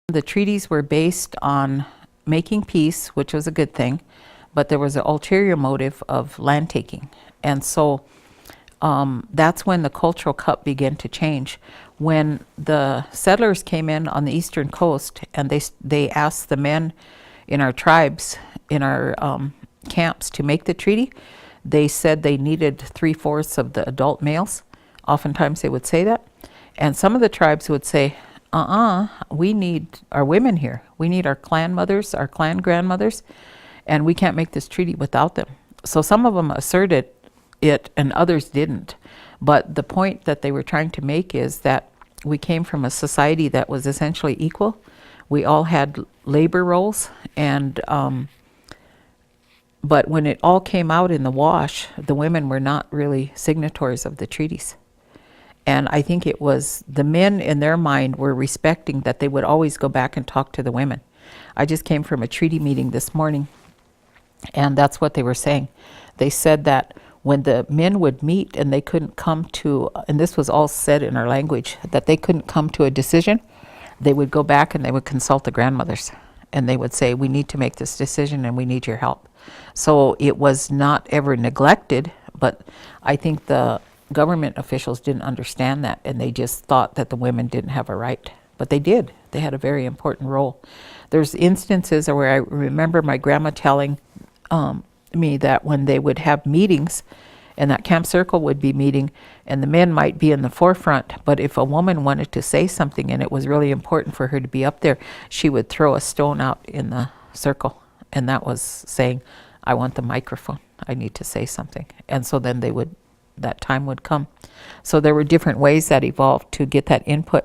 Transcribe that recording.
The treaties were based on making peace, which was a good thing, but there was an ulterior motive of land taking. And so that's when the cultural cup began to change. When the settlers came in on the eastern coast and they asked the men in our tribes, in our camps to make the treaty, they said they needed 3/4 of the adult males. Oftentimes they would say that. And some of the tribes would say, we need our women here. We need our clan mothers, our clan grandmothers, and we can't make this treaty without them. So some of them asserted it and others didn't. But the point that they were trying to make is that we came from a society that was essentially equal. We all had labor roles, and but when it all came out in the wash, the women were not really signatories of the treaties. And I think it was the men in their mind were respecting that they would always go back and talk to the women. I just came from a treaty meeting this morning, and that's what they were saying. They said that when the men would meet and they couldn't come to, and this was all said in our language, that they couldn't come to a decision, they would go back and they would consult the grandmothers. And they would say, we need to make this decision and we need your help. So it was not ever neglected, but I think the government officials didn't understand that, and they just thought that the women didn't have a right. But they did. They had a very important role. There's instances where I remember my grandma telling me that when they would have meetings, and that camp circle would be meeting, and the men might be in the forefront, but if a woman wanted to say something and it was really important for her to be up there, she would throw a stone out in the circle, and that was saying, I want the microphone. I need to say something. And so then that time would come. So there were different ways that evolved to get that input.